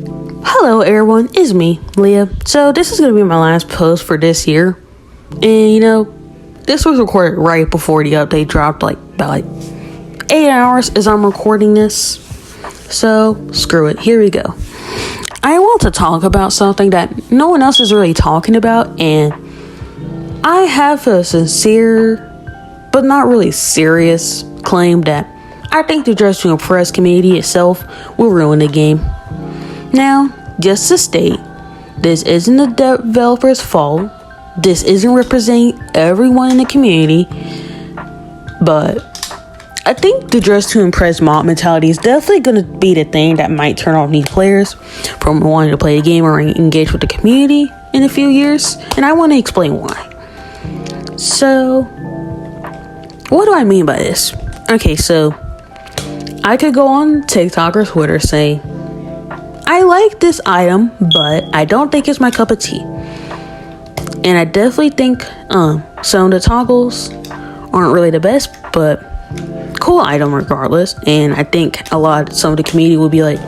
Hello everyone, it's me, Leah. So this is going to be my last post for this year. And this was recorded right before the update dropped, about 8 hours as I'm recording this. So screw it, here we go. I want to talk about something that no one else is really talking about, and I have a sincere, but not really serious claim that I think the Dress to Impress community itself will ruin the game. Now, just to state, this isn't the developer's fault. This isn't representing everyone in the community, but I think the Dress to Impress mob mentality is definitely going to be the thing that might turn off new players from wanting to play a game or engage with the community in a few years, and I want to explain why. So, what do I mean by this? Okay, so I could go on TikTok or Twitter saying, I like this item, but I don't think it's my cup of tea. And I definitely think some of the toggles aren't really the best, but cool item regardless. And I think some of the community will be like,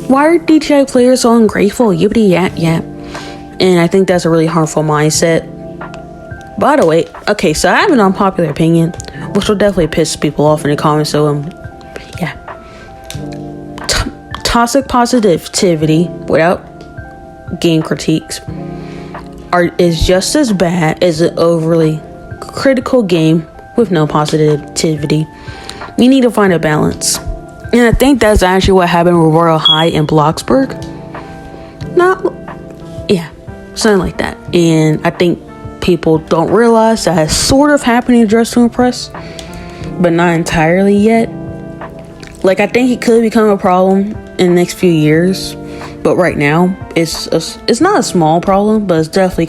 why are DTI players so ungrateful? Yippity yap yap. And I think that's a really harmful mindset. By the way, okay, so I have an unpopular opinion, which will definitely piss people off in the comments. So yeah. Toxic positivity without game critiques is just as bad as an overly critical game with no positivity. We need to find a balance, and I think that's actually what happened with Royal High in Bloxburg. Something like that. And I think people don't realize that it's sort of happening in Dress to Impress, but not entirely yet. I think it could become a problem in the next few years, but right now it's not a small problem, but it's definitely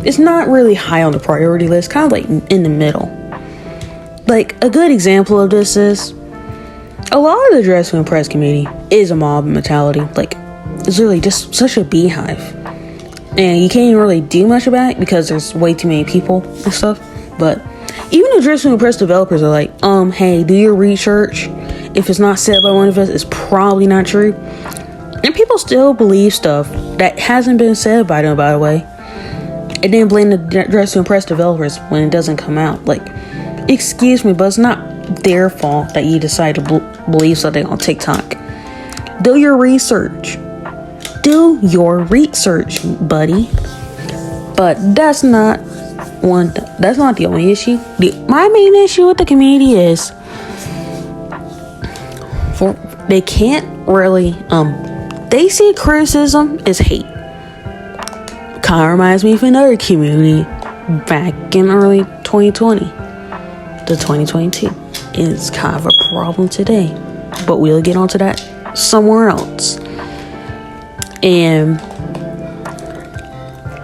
it's not really high on the priority list, kind of like in the middle. A good example of this is a lot of the Dress to Impress community is a mob mentality. It's really just such a beehive, and you can't even really do much about it because there's way too many people and stuff. But even the Dress to Impress developers are like, hey, do your research. If it's not said by one of us, it's probably not true. And people still believe stuff that hasn't been said by them, by the way. And then blame the Dress to Impress developers when it doesn't come out. Excuse me, but it's not their fault that you decide to believe something on TikTok. Do your research. Do your research, buddy. But that's not the only issue. My main issue with the community is they can't really they see criticism as hate. Kind of reminds me of another community back in early 2020 to 2022. It's kind of a problem today, but we'll get onto that somewhere else. And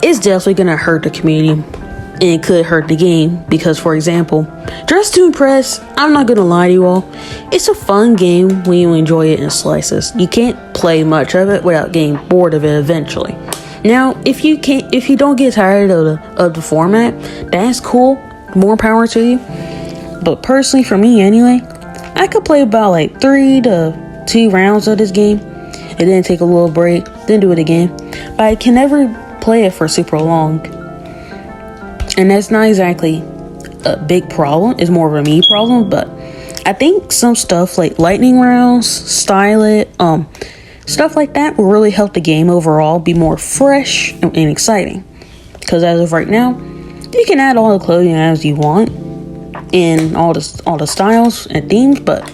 it's definitely gonna hurt the community, and it could hurt the game because, for example, Dress to Impress, I'm not gonna lie to you all, it's a fun game when you enjoy it in slices. You can't play much of it without getting bored of it eventually. Now, if you don't get tired of the format, that's cool. More power to you. But personally, for me anyway, I could play about 3 to 2 rounds of this game, and then take a little break, then do it again. But I can never play it for super long. And that's not exactly a big problem. It's more of a me problem, but I think some stuff like lightning rounds, style it, stuff like that will really help the game overall be more fresh and exciting. Because as of right now, you can add all the clothing as you want and all the styles and themes, but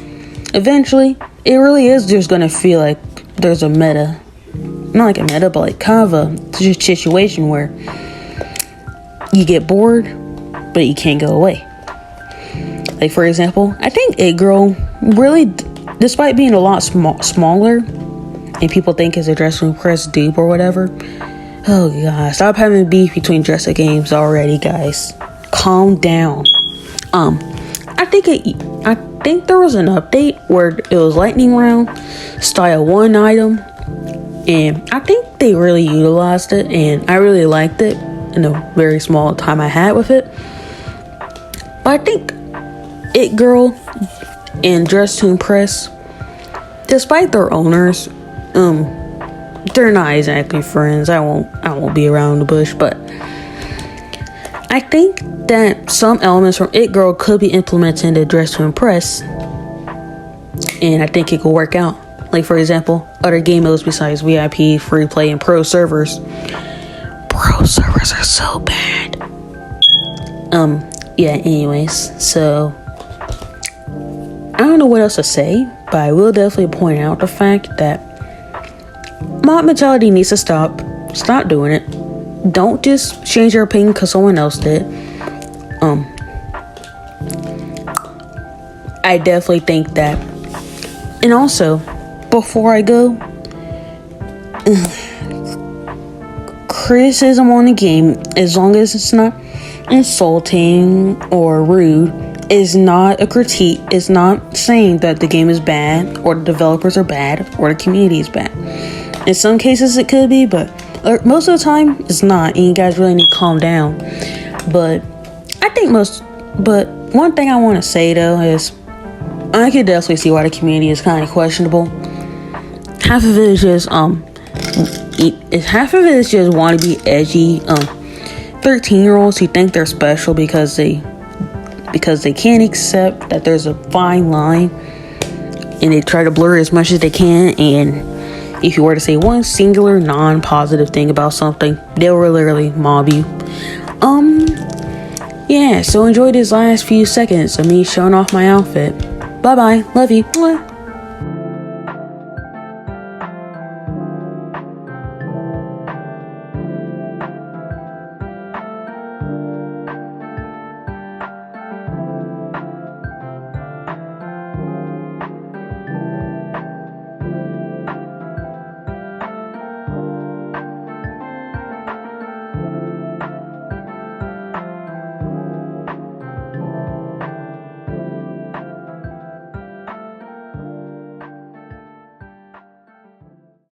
eventually it really is just gonna feel like there's a meta, not like a meta, but kind of a situation where you get bored, but you can't go away. For example, I think It Girl really, despite being a lot smaller, and people think it's a Dress to Impress dupe or whatever. Oh god, stop having beef between dresser games already, guys. Calm down. I think there was an update where it was lightning round, style 1 item, and I think they really utilized it, and I really liked it in the very small time I had with it. But I think It Girl and Dress to Impress, despite their owners they're not exactly friends. I won't be around the bush, but I think that some elements from It Girl could be implemented into Dress to Impress, and I think it could work out. Like, for example, other game modes besides VIP, free play, and pro servers. Pro servers are so bad. Yeah, anyways, so I don't know what else to say, but I will definitely point out the fact that mob mentality needs to stop. Stop doing it. Don't just change your opinion because someone else did. I definitely think that. And also, before I go, criticism on the game, as long as it's not insulting or rude, is not a critique. It's not saying that the game is bad or the developers are bad or the community is bad. In some cases it could be, but most of the time it's not, and you guys really need to calm down. But one thing I want to say though is I could definitely see why the community is kind of questionable. Half of it is just want to be edgy 13-year-olds who think they're special because they can't accept that there's a fine line, and they try to blur it as much as they can. And if you were to say one singular non-positive thing about something, they'll literally mob you. Yeah, so enjoy this last few seconds of me showing off my outfit. Bye bye, love you. Mwah.